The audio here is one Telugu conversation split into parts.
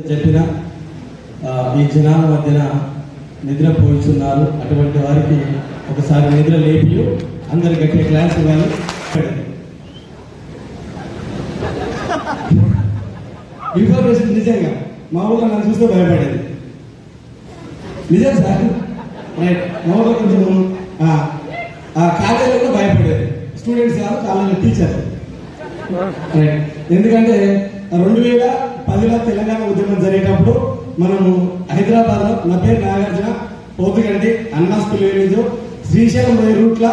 చెప్పిన ఈ జనాల మధ్యన నిద్రపోయిస్తున్నారు. అటువంటి వారికి ఒకసారి నిద్ర లేపి అందరు గట్టిగా క్లాస్ ఇవ్వాలి. ఇన్ఫర్మేషన్ నిజంగా మా ఊళ్ళో నన్ను చూస్తే భయపడేది. నిజం సార్, రైట్. మా ఊళ్ళో కొంచెం కాలేజీలో భయపడేది. స్టూడెంట్స్ కాదు, కాలేజీలో టీచర్. రైట్. ఎందుకంటే 2010లో తెలంగాణ ఉద్యమం జరిగేటప్పుడు మనము హైదరాబాద్లో, నా పేరు నాగార్జున, పోతుగండి, అన్నాస్పల్లి విలేజ్, శ్రీశైలం పోయే రూట్లో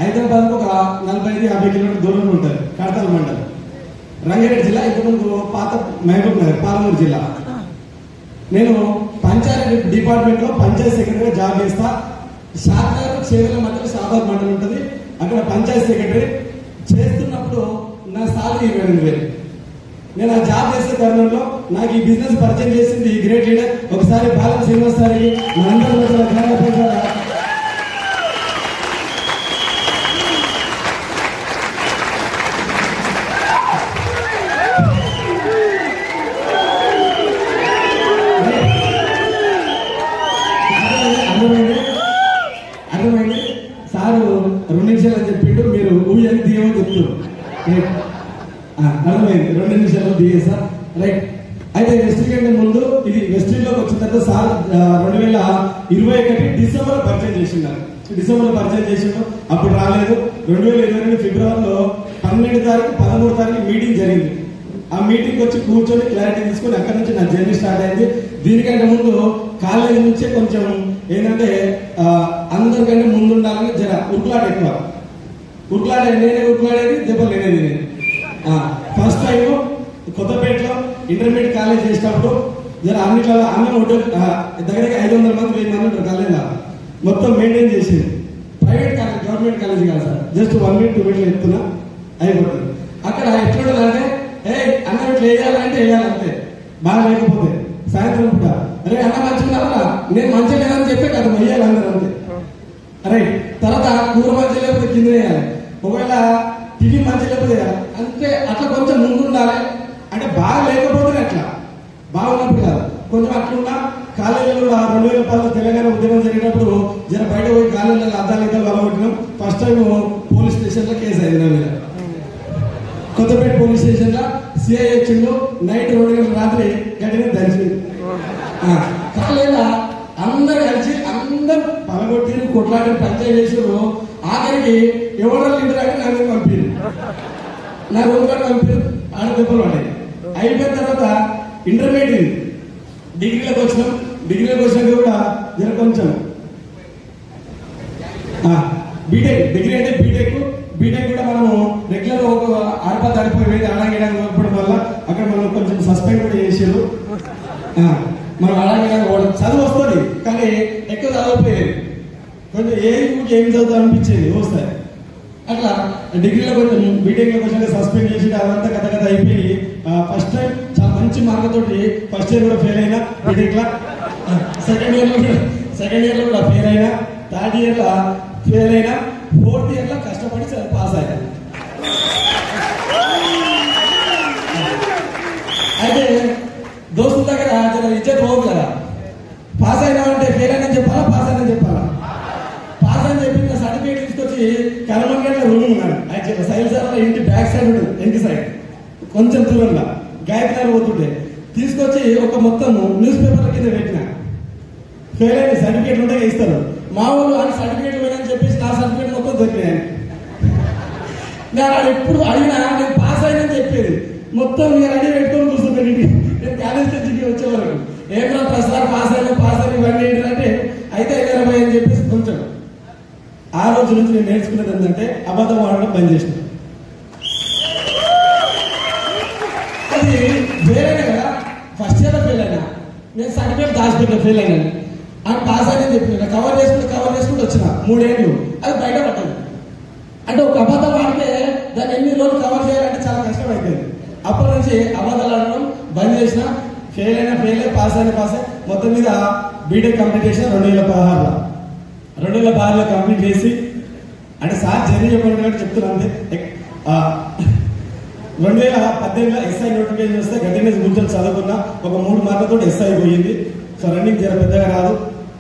హైదరాబాద్కు ఒక 45-50 కిలోమీటర్ దూరంలో ఉంటుంది. కడతాల మండలం, రంగారెడ్డి జిల్లా. ఇంతకుముందు పాత మహబూబ్ నగర్, పాలమూరు జిల్లా. నేను పంచాయతీ డిపార్ట్మెంట్లో పంచాయతీ సెక్రటరీగా జాబ్ చేస్తా. షాద్నగర్ చేవెళ్ళ మధ్యలో షాబాద్ మండలం ఉంటుంది. అక్కడ పంచాయతీ సెక్రటరీ చేస్తున్నప్పుడు నా సాలరీ 28,000. నేను ఆ జాబ్ చేసే తరుణంలో నాకు ఈ బిజినెస్ పరిచయం చేసింది గ్రేట్ లీడర్. ఒకసారి బాలం శ్రీనివాస్ సార్కి మనందరూ అర్థమైంది. సారు 2 నిమిషాలు అని చెప్పిండు, మీరు ఊయని దిగమని చెప్తున్నారు. అర్థమైంది, 2 నిమిషాలు దిగే సార్. రైట్. అయితే వెస్ట్ కంటే ముందు ఇది వెస్ట్లోకి వచ్చిన తర్వాత సార్ 2021 డిసెంబర్ పరిచయం చేసినారు. డిసెంబర్లో పరిచయం చేసిండు, అప్పుడు రాలేదు. 2022 ఫిబ్రవరిలో 12 తారీఖు 13 తారీఖు మీటింగ్ జరిగింది. ఆ మీటింగ్ వచ్చి కూర్చొని క్లారిటీ తీసుకొని అక్కడి నుంచి నా జర్నీ స్టార్ట్ అయింది. దీనికంటే ముందు కాలేజీ నుంచే కొంచెం ఏంటంటే అందరికంటే ముందు ఉండాలని జర ఉరుకులాట ఎక్కువ. నేనే ఉరుకులాడేది, దెబ్బలు నేనే. ఫస్ట్ టైం కొత్తపేటలో ఇంటర్మీడియట్ కాలేజ్ చేసినప్పుడు జర అన్నిట్లో అన్నం దగ్గర 500 మంది 1000 మంది ఉంటారు కాలేజీలో. మొత్తం మెయింటైన్ చేసింది. ప్రైవేట్ కాలేజ్, గవర్నమెంట్ కాలేజ్ కాదు సార్. జస్ట్ 1 minute 2 minutes చెప్తున్నా, అయిపోతుంది. అక్కడ ఎట్లుంటుందంటే, అన్నం ఇట్లా వేయాలంటే వేయాలంతే. బాగా లేకపోతే సాయంత్రం పూట అరే అన్న మంచిగా, నేను మంచిగా లేదని చెప్పే కదా వేయాలి అందరూ అంతే. రైట్. తర్వాత కూర మంచిగా లేకపోతే కింద వేయాలి. ఒకవేళ టిఫిన్ మంచిగా లేకపోతే అంతే. అట్లా కొంచెం ముందు ఉండాలి. అంటే బాగా లేకపోతే అట్లా, బాగున్నప్పుడు కాదు, కొంచెం అట్లున్నా. కాలేజీలో కూడా 2010 తెలంగాణ ఉద్యమం జరిగినప్పుడు జర బయట పోయి కాలేజీలో అద్దాలు ఇద్దరు వలగొట్టినాం. ఫస్ట్ టైం పోలీస్ స్టేషన్లో కేసు అయింది నా మీద. కొత్తపేట పోలీస్ స్టేషన్లో సిఐ వచ్చిండు. నైట్ 2 గంటల రాత్రి గట్టిగా దంచింది. కాలేజీలో అందరు కలిసి అందరు పలగొట్టి కొట్లాడి పంచాయతీ చేసారు. ఆఖరికి ఎవరు ఇంటరాకి నా మీద పంపారు, నా రూమ్ కార్డు పంపారు. ఆడ దెబ్బలు పడ్డాయి. అయిపోయిన తర్వాత ఇంటర్మీడియట్ డిగ్రీలోకి వచ్చినాం. డిగ్రీలోకి వచ్చినాక కూడా జర కొంచెం బీటెక్, డిగ్రీ అంటే బీటెక్ కూడా మనము రెగ్యులర్ ఒక ఆడిపోయి ఆడాగడానికి పోవడం వల్ల అక్కడ మనం కొంచెం సస్పెండ్ కూడా చేసారు. మనం ఆడాగడానికి చదువు వస్తుంది కానీ ఎక్కువ చదవకపోయేది. కొంచెం ఏం చదువుతా అనిపించేది వస్తాయి. అట్లా డిగ్రీలో కొంచెం బీటెక్లో కొంచెం సస్పెండ్ చేసి అదంతా కథ అయిపోయి ఫస్ట్ టైం చాలా మంచి మార్కులతోటి ఫస్ట్ ఇయర్ కూడా ఫెయిల్ అయినా. బీటెక్లో సెకండ్ ఇయర్లో కూడా ఫెయిల్ అయినా. థర్డ్ ఇయర్లో ఫెయిల్ అయినా. ఫోర్త్ ఇయర్లో కష్టపడి పాస్ అయ్యా. అయితే దోస్తుల దగ్గర ఇజ్జత్ పోదు కదా. పాస్ అయినామంటే ఫెయిల్ అయినా చెప్పాలా, పాస్ అయినా చెప్పాలా? పాస్ అని చెప్పి సర్టిఫికేట్ తీసుకొచ్చి కరమంగట్లో రూమ్ ఉన్నాడు. యాక్చువల్గా సైల్ సార్ ఇంటి బ్యాక్ సైడ్ ఉంటుంది, వెనక సైడ్ కొంచెం దూరంగా గాయత్రి పోతుంటే తీసుకొచ్చి ఒక మొత్తం న్యూస్ పేపర్ల కింద పెట్టిన. ఫెయిల్ అయిన సర్టిఫికేట్లు ఉంటే ఇస్తారు. మా ఊళ్ళు అని సర్టిఫికేట్ పోయినని చెప్పేసి నా సర్టిఫికేట్ మొత్తం దొరికినాయని. నేను ఎప్పుడు అడిగినా నేను పాస్ అయినని చెప్పేది. మొత్తం నేను రెడీ పెట్టుకొని కూర్చుంటాను. నేను కాలేజ్ నుంచి వచ్చే వరకు ఏమన్నా ప్రసాద్ పాస్ అయినా ఇవన్నీ ఏంటంటే అయితే 20 అని చెప్పేసి కొంచెం. ఆ రోజు నుంచి నేను నేర్చుకున్నది ఏంటంటే అబద్ధం ఆడడం బంద్ చేసిన. అది వేరేనే కదా. ఫస్ట్ ఇయర్లో ఫెయిల్ అయినా, నేను సర్టిఫికేట్ దాచిపెట్టిన ఫెయిల్ అయినా. అని పాస్ అయినని చెప్పిన కవర్ చేసుకుంటూ వచ్చిన 3 ఏళ్ళు. అది బయట పట్టదు. అంటే ఒక అబద్ధం ఆడితే దాన్ని ఎన్ని రోజులు కవర్ చేయాలంటే చాలా కష్టం అయిపోయింది. అప్పటి నుంచి అబద్ధాలు ఆడడం బంద్ చేసిన. ఫెయిల్ అయినా ఫెయిల్ అయ్యి, పాస్ అయినా పాస్ అయ్యి. మొత్తం మీద బీటెక్ కంప్లీట్ చేసిన 2016లో కంప్లీట్ చేసి. అంటే సార్ జర్నీ చెప్పండి చెప్తున్నా అంతే. 2018లో ఎస్ఐ నోటిఫికేషన్ వస్తే గట్టిగా కూర్చొని చదువుకున్నా ఒక 3 మార్కులతో ఎస్ఐ పోయింది. సో రన్నింగ్ జర పెద్దగా రాదు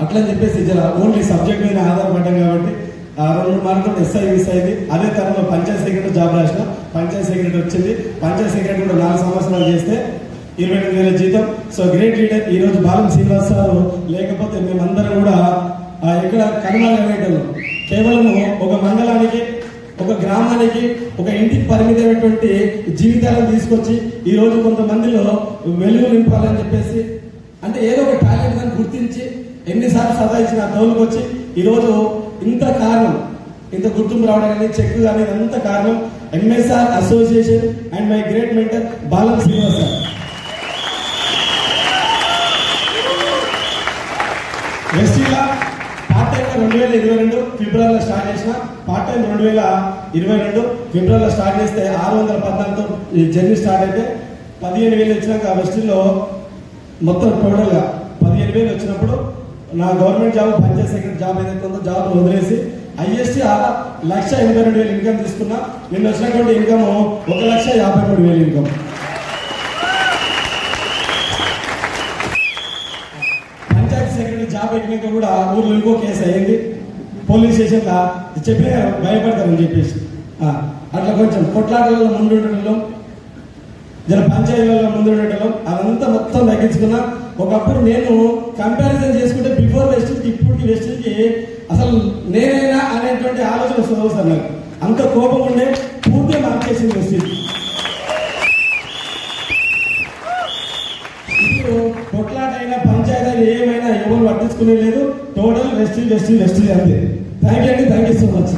అట్లని చెప్పేసి జర ఓన్లీ సబ్జెక్ట్ మీద ఆధారపడ్డాం కాబట్టి 2 మార్కులతో ఎస్ఐ మిస్ అయింది. అదే తరంలో పంచాయత్ సెక్రటరీ జాబ్ రాసిన, పంచాయత్ సెక్రటరీ వచ్చింది. పంచాయత్ సెక్రటరీ కూడా 4 సంవత్సరాలు చేస్తే 28,000 జీతం. So great leader. ఈ రోజు బాలం శ్రీనివాస్ సార్ లేకపోతే మేమందరం కూడా ఇక్కడ కనుమరుగయ్యేటోళ్ళం. కేవలం ఒక మండలానికి, ఒక గ్రామానికి, ఒక ఇంటికి పరిమితమైనటువంటి జీవితాలను తీసుకొచ్చి ఈ రోజు కొంతమందిలో వెలుగు నింపాలని చెప్పేసి, అంటే ఏదో ఒక టాలెంట్ అని గుర్తించి ఎన్నిసార్లు సదాయించిన తోలుకు వచ్చి ఈ రోజు ఇంత కారణం, ఇంత గుర్తింపు రావడం కానీ చెక్ కానీ అంత కారణం MSR association and my great mentor Balam Srinivas sir. వెస్టీలా పార్ట్ టైం 2022 ఫిబ్రవరిలో స్టార్ట్ చేసిన, పార్ట్ టైం 2022 ఫిబ్రవరిలో స్టార్ట్ చేస్తే 614తో జర్నీ స్టార్ట్ అయితే 15,000 వచ్చినాక వెస్టీలో మొత్తం టోటల్ గా 15,000 వచ్చినప్పుడు నా government job Panchayat secretary job ఏదైతే ఉందో జాబ్ వదిలేసి ఐఎస్టీ 1,82,000 ఇన్కమ్ తీసుకున్నా. నిన్న వచ్చినటువంటి income 1,53,000 income. Panchayat secretary job ఎక్కినాక కూడా ఊర్లో ఇంకో కేసు అయ్యింది. పోలీస్ స్టేషన్ లా చెప్పిన భయపడతారని చెప్పేసి అట్లా కొంచెం కొట్లాటలలో ముందు ఉండటంలో, జర పంచాయతీలలో ముందు ఉండటంలో అదంతా మొత్తం తగ్గించుకున్నా. ఒకప్పుడు నేను కంపారిజన్ చేసుకుంటే బిఫోర్ వెస్టింగ్ ఇప్పటికి వెస్టింగ్ అసలు నేనైనా అనేటువంటి ఆలోచన వస్తుంది సార్. నాకు అంత కోపం ఉండే పూర్తిగా మార్చేసింది వెస్టింగ్. ఇప్పుడు కొట్లాటైనా పంచాయతీ ఏమైనా ఎవరు పట్టించుకునే లేదు. టోటల్ వెస్టింగ్ వెస్టింగ్ వెస్టింగ్ అంతే. థ్యాంక్ యూ అండి, థ్యాంక్ యూ సో మచ్.